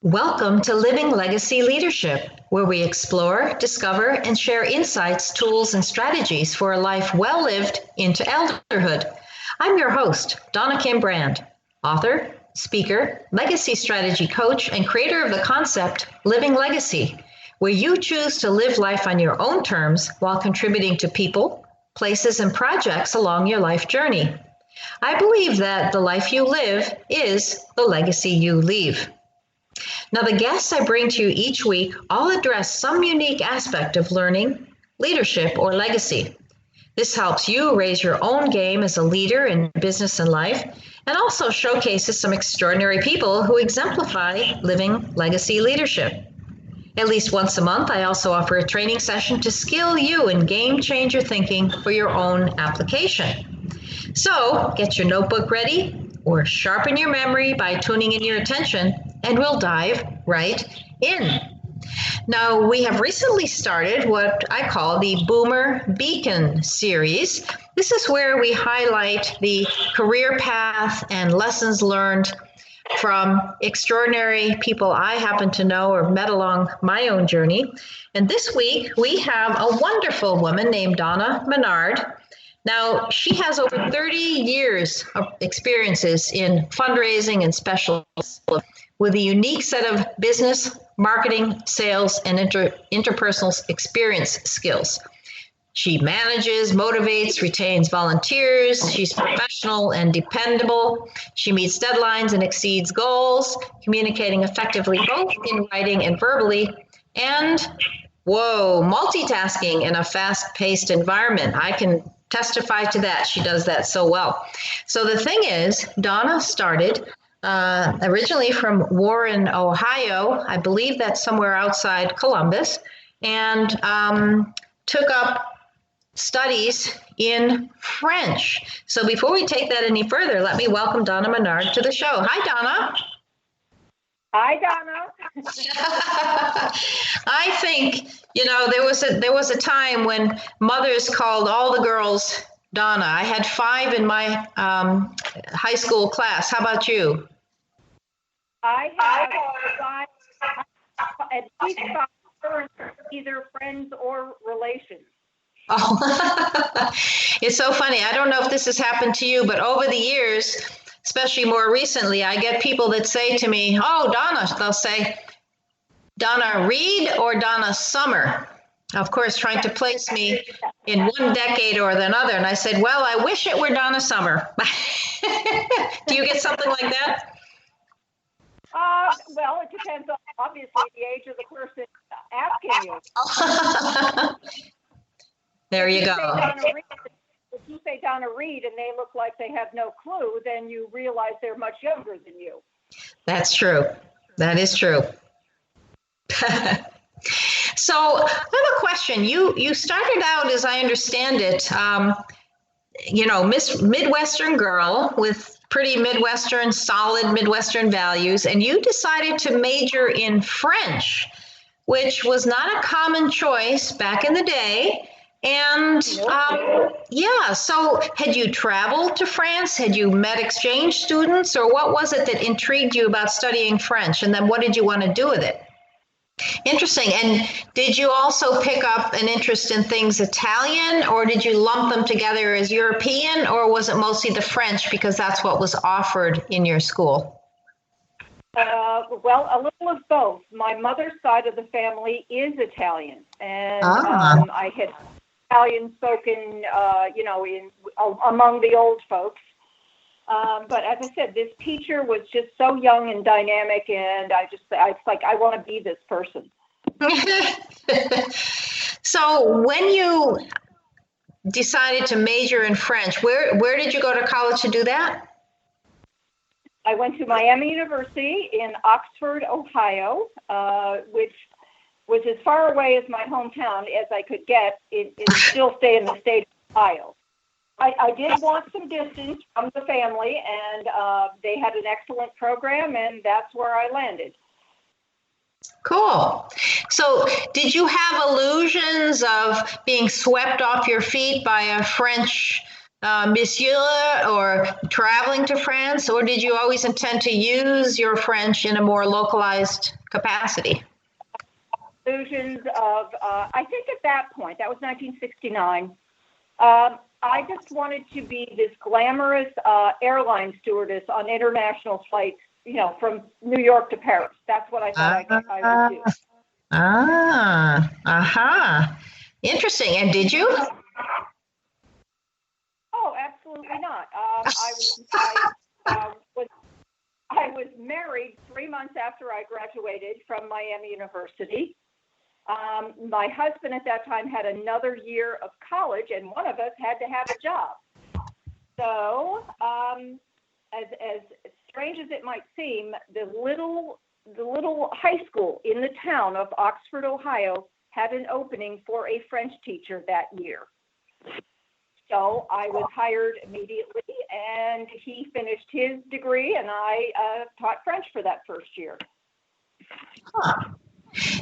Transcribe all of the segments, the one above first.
Welcome to Living Legacy Leadership, where we explore, discover, and share insights, tools, and strategies for a life well lived into elderhood. I'm your host, Donna Kim Brand, author, speaker, legacy strategy coach, and creator of the concept Living Legacy, where you choose to live life on your own terms while contributing to people, places, and projects along your life journey. I believe that the life you live is the legacy you leave. Now, the guests I bring to you each week all address some unique aspect of learning, leadership, or legacy. This helps you raise your own game as a leader in business and life, and also showcases some extraordinary people who exemplify living legacy leadership. At least once a month, I also offer a training session to skill you in game changer thinking for your own application. So get your notebook ready or sharpen your memory by tuning in your attention, and we'll dive right in. Now, we have recently started what I call the Boomer Beacon series. This is where we highlight the career path and lessons learned from extraordinary people I happen to know or met along my own journey. And this week, we have a wonderful woman named Donna Minard. Now, she has over 30 years of experiences in fundraising and specialists with a unique set of business, marketing, sales, and interpersonal experience skills. She manages, motivates, retains volunteers. She's professional and dependable. She meets deadlines and exceeds goals, communicating effectively both in writing and verbally, and, multitasking in a fast-paced environment. I can testify to that. She does that so well. So the thing is, Donna started originally from Warren, Ohio. I believe that's somewhere outside Columbus, and took up studies in French. So before we take that any further, let me welcome Donna Minard to the show. Hi, Donna. Hi, Donna. I think, there was a time when mothers called all the girls Donna. I had 5 in my high school class. How about you? I have 5, at least 5, either friends or relations. Oh, it's so funny. I don't know if this has happened to you, but over the years, especially more recently, I get people that say to me, "Oh, Donna," they'll say, "Donna Reed or Donna Summer?" Of course, trying to place me in one decade or another. And I said, well, I wish it were Donna Summer. Do you get something like that? Well, it depends on, obviously, the age of the person asking you. There you go. If you say Donna Reed and they look like they have no clue, then you realize they're much younger than you. That's true. That is true. So I have a question. You started out, as I understand it, Midwestern girl with pretty Midwestern, solid Midwestern values, and you decided to major in French, which was not a common choice back in the day. And so had you traveled to France? Had you met exchange students? Or what was it that intrigued you about studying French? And then what did you want to do with it? Interesting. And did you also pick up an interest in things Italian, or did you lump them together as European, or was it mostly the French because that's what was offered in your school? Well, a little of both. My mother's side of the family is Italian, and I had Italian spoken, among the old folks. But as I said, this teacher was just so young and dynamic, and I want to be this person. So when you decided to major in French, where did you go to college to do that? I went to Miami University in Oxford, Ohio, which was as far away as my hometown as I could get. It still stay in the state of Ohio. I did want some distance from the family, and they had an excellent program, and that's where I landed. Cool. So did you have illusions of being swept off your feet by a French Monsieur, or traveling to France, or did you always intend to use your French in a more localized capacity? Illusions of, I think at that point, that was 1969, I just wanted to be this glamorous airline stewardess on international flights, from New York to Paris. That's what I thought I would do. Aha. Interesting. And did you? Oh, absolutely not. I was married 3 months after I graduated from Miami University. My husband at that time had another year of college, and one of us had to have a job. So, as strange as it might seem, the little high school in the town of Oxford, Ohio, had an opening for a French teacher that year. So I was hired immediately, and he finished his degree, and I taught French for that first year. Huh.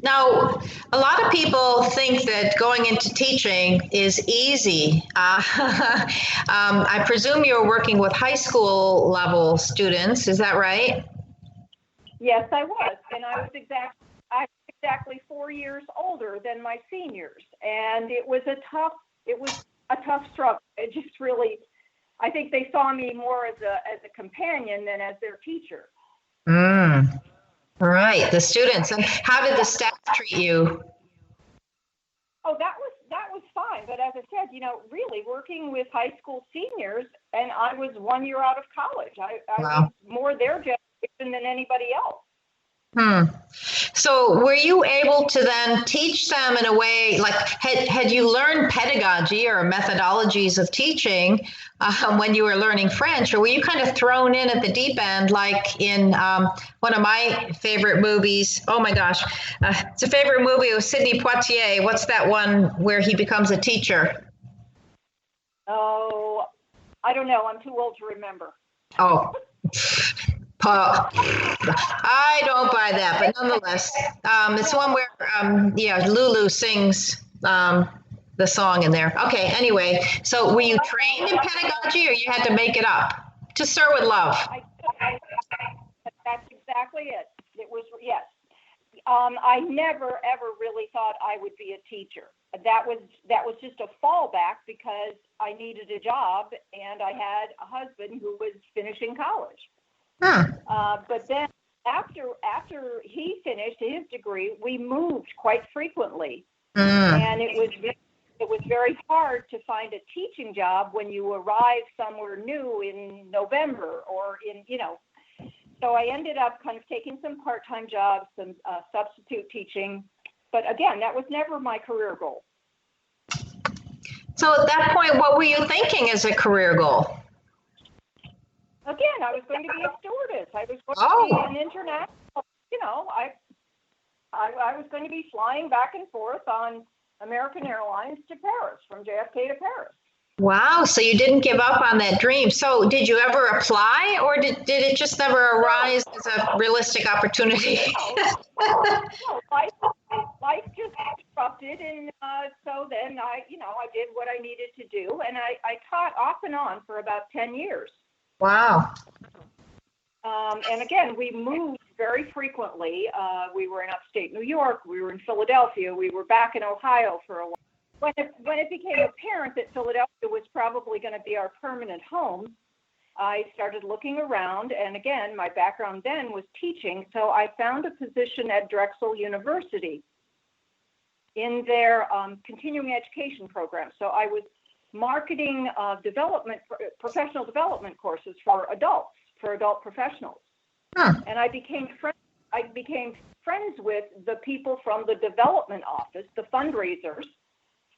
Now, a lot of people think that going into teaching is easy. I presume you're working with high school level students. Is that right? Yes, I was, and I was exactly 4 years older than my seniors, and it was a tough struggle. It just really, I think they saw me more as a companion than as their teacher. Right, the students. And how did the staff treat you? Oh, that was fine. But as I said, really working with high school seniors, and I was 1 year out of college. I was more their generation than anybody else. So were you able to then teach them in a way, like had you learned pedagogy or methodologies of teaching when you were learning French, or were you kind of thrown in at the deep end, like in one of my favorite movies? Oh my gosh, it's a favorite movie of Sidney Poitier. What's that one where he becomes a teacher? Oh, I don't know. I'm too old to remember. Oh. I don't buy that, but nonetheless, it's one where, Lulu sings the song in there. Okay, anyway, so were you trained in pedagogy, or you had to make it up? To Sir with Love. That's exactly it. It was, yes. I never, ever really thought I would be a teacher. That was just a fallback because I needed a job, and I had a husband who was finishing college. But then after he finished his degree, we moved quite frequently, and it was very hard to find a teaching job when you arrive somewhere new in November or So I ended up kind of taking some part-time jobs, some substitute teaching, but again, that was never my career goal. So at that point, what were you thinking as a career goal? Again, I was going to be a stewardess. I was going to be an international, I was going to be flying back and forth on American Airlines to Paris, from JFK to Paris. Wow, so you didn't give up on that dream. So did you ever apply, or did it just never arise as a realistic opportunity? No, life just disrupted, and so then I did what I needed to do, and I taught off and on for about 10 years. Wow. And again, we moved very frequently. We were in upstate New York. We were in Philadelphia. We were back in Ohio for a while. When it became apparent that Philadelphia was probably going to be our permanent home, I started looking around. And again, my background then was teaching. So I found a position at Drexel University in their continuing education program. So I was marketing professional development courses for adult professionals. And I became friends with the people from the development office, the fundraisers,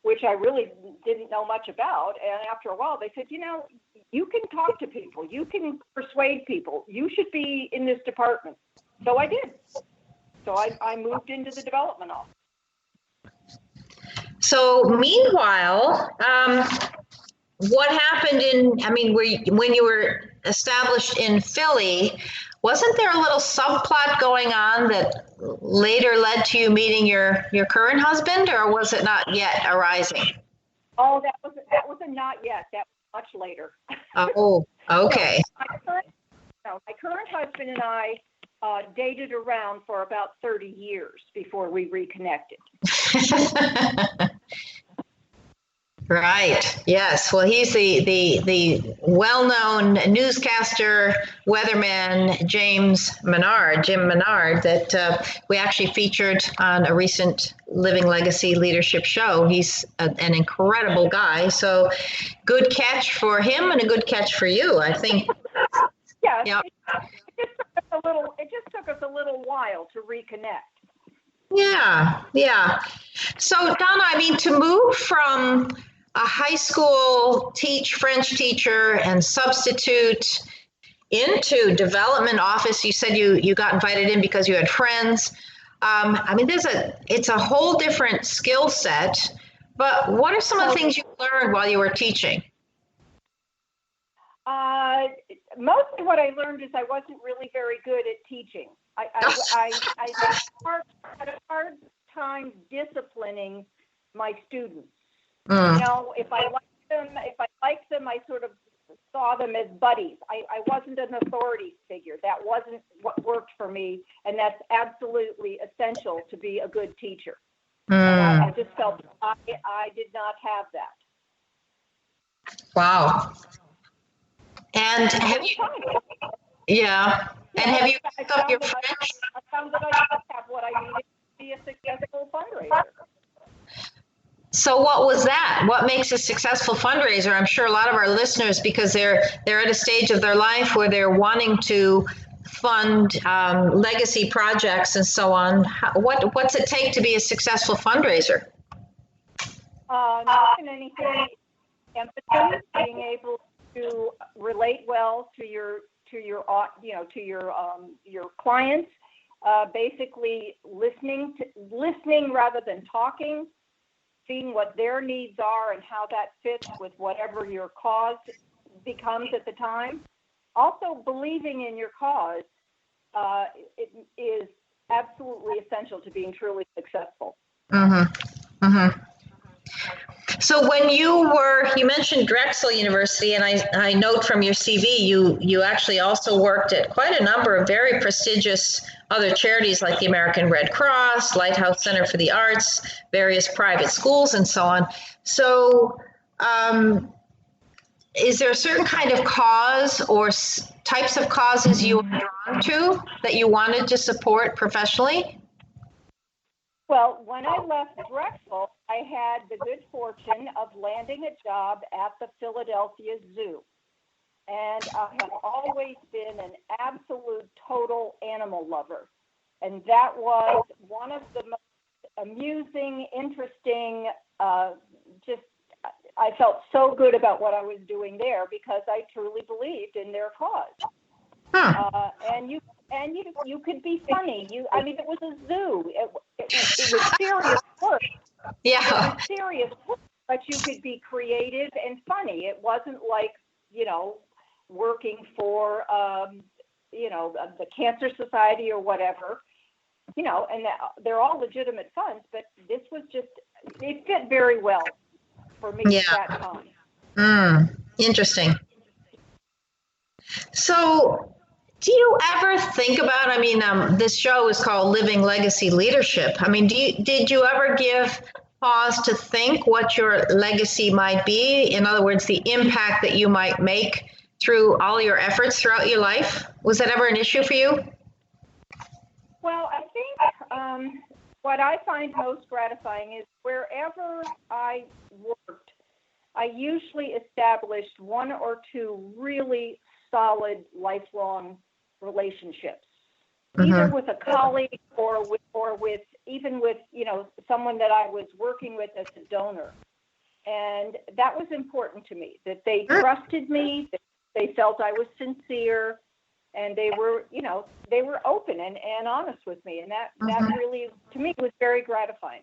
which I really didn't know much about. And after a while, they said, you can talk to people, you can persuade people, you should be in this department. So I did. So I moved into the development office. So meanwhile, what happened when you were established in Philly, wasn't there a little subplot going on that later led to you meeting your current husband, or was it not yet arising? Oh, that was a not yet. That was much later. Oh, okay. My current husband and I dated around for about 30 years before we reconnected. Right. Yes. Well, he's the well-known newscaster, weatherman, Jim Minard, that we actually featured on a recent Living Legacy leadership show. He's an incredible guy. So good catch for him and a good catch for you, I think. Yes. Yeah. It just took us a little while to reconnect. Yeah. Yeah. So Donna, I mean, to move from a high school French teacher and substitute into development office, you said you got invited in because you had friends. I mean, it's a whole different skill set, but what are some of the things you learned while you were teaching? Mostly what I learned is I wasn't really very good at teaching. I had a hard time disciplining my students. You know, if I liked them, I sort of saw them as buddies. I wasn't an authority figure. That wasn't what worked for me, and that's absolutely essential to be a good teacher. I just felt I did not have that. Wow. And have you? Yeah. And have you picked up your French? I found that I did have what I needed to be a successful fundraiser. So what was that? What makes a successful fundraiser? I'm sure a lot of our listeners, because they're at a stage of their life where they're wanting to fund legacy projects and so on. What's it take to be a successful fundraiser? Not in anything. Empathy, being able to relate well to your clients. Basically, listening rather than talking. Seeing what their needs are and how that fits with whatever your cause becomes at the time. Also, believing in your cause it is absolutely essential to being truly successful. Mm-hmm. Mm-hmm. So when you mentioned Drexel University, and I note from your CV, you actually also worked at quite a number of very prestigious other charities like the American Red Cross, Lighthouse Center for the Arts, various private schools, and so on. So is there a certain kind of cause or types of causes you were drawn to that you wanted to support professionally? Well, when I left Drexel, I had the good fortune of landing a job at the Philadelphia Zoo. And I have always been an absolute total animal lover. And that was one of the most amusing, interesting, I felt so good about what I was doing there because I truly believed in their cause. Huh. And you could be funny. It was a zoo. It was serious work. Yeah. It was serious work, but you could be creative and funny. It wasn't like, working for, the Cancer Society or whatever, and they're all legitimate funds, but this was it fit very well for me at that time. Interesting. So, do you ever think about, this show is called Living Legacy Leadership. Did you ever give pause to think what your legacy might be? In other words, the impact that you might make through all your efforts throughout your life? Was that ever an issue for you? Well, I think what I find most gratifying is wherever I worked, I usually established one or two really solid lifelong relationships, either with a colleague or with someone that I was working with as a donor. And that was important to me, that they trusted me, that they felt I was sincere, and they were open and honest with me. And that really, to me, was very gratifying.